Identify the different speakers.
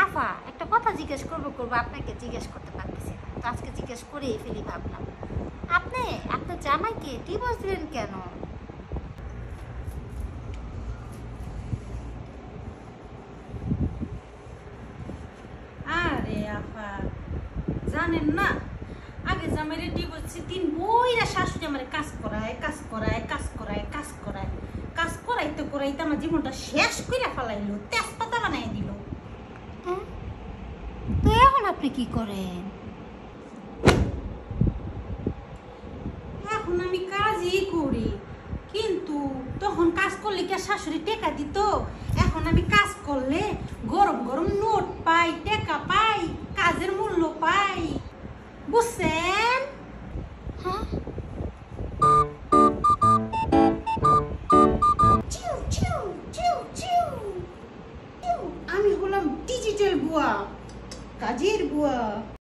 Speaker 1: আফা একটা কথা জিজ্ঞেস করবো আপনাকে জিজ্ঞেস করতে পারতেছি না, তো আজকে জিজ্ঞেস করেই ফেলি ভাবলাম। আপনি আপনার জামাইকে ডিভোর্স দিলেন কেন?
Speaker 2: আরে আপা, জানেন না, আগে জামাইরে ডিভোর্স দিন বইরা শাশুড়ি আমারে কাজ করায় কাজ করাইতে আমার জীবনটা শেষ করে ফেলাইলো, তেজপাতা বানাই দিল।
Speaker 1: হ্যাঁ, তো এখন আপনি কি করেন?
Speaker 2: এখন আমি কাজই করি, কিন্তু তখন কাজ করলে কি আর শাশুড়ি টেকা দিত? এখন আমি কাজ করলে গরম গরম নোট পাই, টেকা পাই, কাজের মূল্য পাই, বুঝছেন?
Speaker 1: হ্যাঁ,
Speaker 2: আমি হলাম ডিজিটাল বুয়া, কাজের বুয়া।